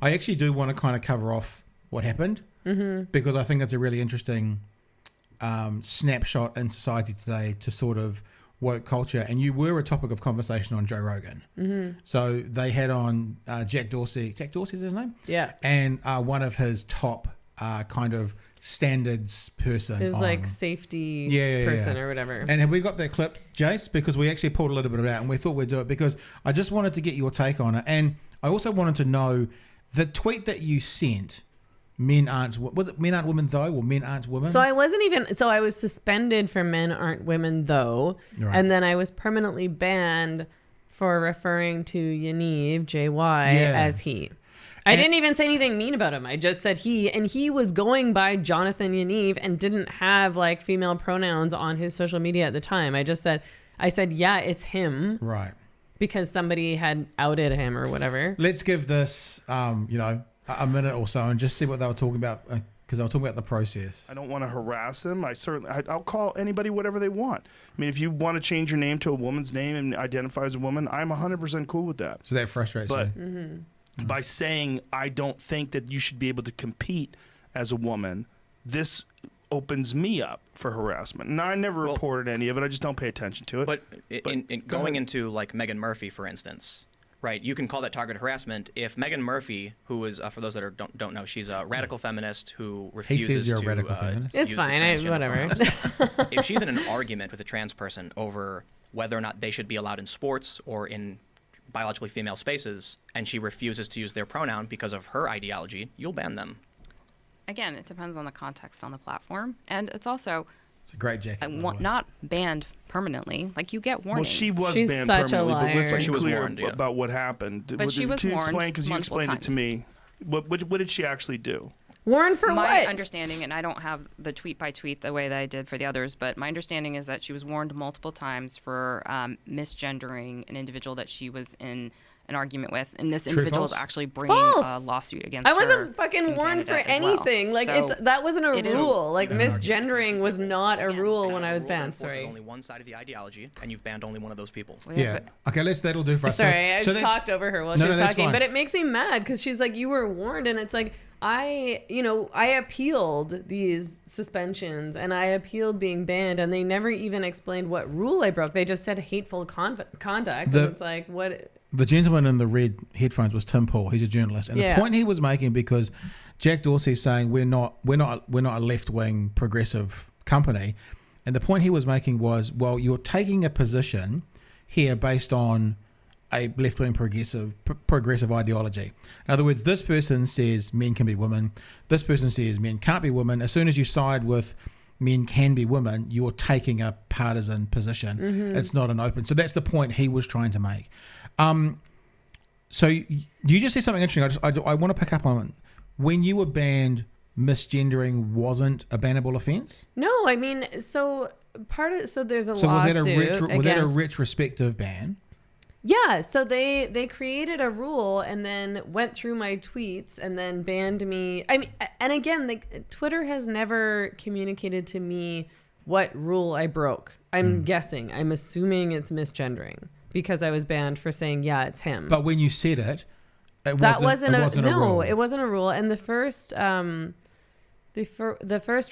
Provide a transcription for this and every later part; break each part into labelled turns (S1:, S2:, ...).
S1: I actually do want to kind of cover off what happened because I think it's a really interesting snapshot in society today to sort of woke culture. And you were a topic of conversation on Joe Rogan. So they had on Jack Dorsey. Jack Dorsey's his name?
S2: Yeah.
S1: And one of his top kind of standards person.
S2: His like safety person or whatever.
S1: And have we got that clip, Jace? Because we actually pulled a little bit of it out and we thought we'd do it because I just wanted to get your take on it. And I also wanted to know the tweet that you sent. Men aren't women though, or men aren't women?
S2: So I was suspended for men aren't women though.
S1: Right.
S2: And then I was permanently banned for referring to Yaniv, JY, as he. I didn't even say anything mean about him. I just said he, and he was going by Jonathan Yaniv and didn't have like female pronouns on his social media at the time. I said, yeah, it's him.
S1: Right.
S2: Because somebody had outed him or whatever.
S1: Let's give this, a minute or so and just see what they were talking about because they were talking about the process.
S3: I don't want to harass them. I'll call anybody whatever they want. I mean, if you want to change your name to a woman's name and identify as a woman, I'm 100% cool with that.
S1: So that frustrates
S3: you. But by saying I don't think that you should be able to compete as a woman, this opens me up for harassment. And I never reported any of it. I just don't pay attention to it.
S4: But in going into like Meghan Murphy, for instance, right, you can call that target harassment if Meghan Murphy, who is, for those that don't know, she's a radical feminist who refuses to... He says you're a radical feminist?
S2: It's fine, whatever.
S4: If she's in an argument with a trans person over whether or not they should be allowed in sports or in biologically female spaces, and she refuses to use their pronoun because of her ideology, you'll ban them.
S5: Again, it depends on the context on the platform, and it's also...
S1: It's a great jacket.
S5: Not banned permanently. Like, you get warnings.
S3: Well, she was
S2: She's
S3: banned
S2: such
S3: permanently,
S2: a liar.
S3: but let's be
S4: She was
S3: clear
S4: warned, yeah.
S3: about what happened.
S5: But she was warned
S3: explain, because you
S5: multiple
S3: explained it to
S5: times.
S3: me. What did she actually do?
S2: Warned for
S5: my
S2: what?
S5: understanding, and I don't have the tweet by tweet the way that I did for the others, but my understanding is that she was warned multiple times for misgendering an individual that she was in an argument with, and this individual is actually bringing a lawsuit against her.
S2: I wasn't fucking warned for anything. Like, that wasn't a rule. Like, misgendering was not a rule when I was banned. Sorry.
S4: Only one side of the ideology, and you've banned only one of those people.
S1: Yeah. Okay, that'll do for us.
S2: Sorry, I talked over her while she was talking, but it makes me mad because she's like, you were warned, and it's like, I appealed these suspensions and I appealed being banned, and they never even explained what rule I broke. They just said hateful conduct, and it's like, what?
S1: The gentleman in the red headphones was Tim Paul. He's a journalist, and the point he was making, because Jack Dorsey's saying we're not a left-wing progressive company, and the point he was making was, well, you're taking a position here based on a left-wing progressive ideology. In other words, this person says men can be women. This person says men can't be women. As soon as you side with men can be women, you're taking a partisan position. It's not an open. So that's the point he was trying to make. So you just said something interesting. I want to pick up on when you were banned. Misgendering wasn't a bannable offence.
S2: No, I mean, there's a lawsuit.
S1: Was that a retrospective ban?
S2: Yeah, so they created a rule and then went through my tweets and then banned me. I mean, and again, like, Twitter has never communicated to me what rule I broke. I'm guessing. I'm assuming it's misgendering because I was banned for saying, yeah, it's him.
S1: But when you said it, it wasn't a rule.
S2: No, it wasn't a rule. And the first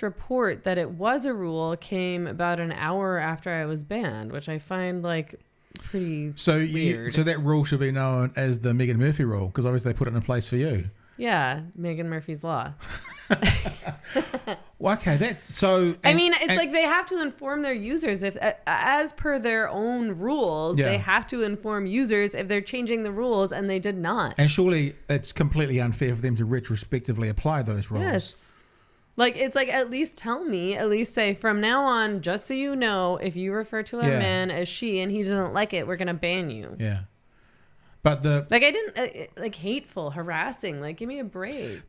S2: report that it was a rule came about an hour after I was banned, which I find like pretty weird.
S1: So that rule should be known as the Meghan Murphy rule, because obviously they put it in place for you.
S2: Yeah, Meghan Murphy's law.
S1: Well, okay, that's so.
S2: I mean, it's like they have to inform their users if, as per their own rules, they have to inform users if they're changing the rules, and they did not.
S1: And surely it's completely unfair for them to retrospectively apply those rules.
S2: Yes. Like, it's like, at least tell me, at least say, from now on, just so you know, if you refer to a man as she and he doesn't like it, we're going to ban you.
S1: Yeah. But I
S2: didn't, hateful, harassing, like, give me a break.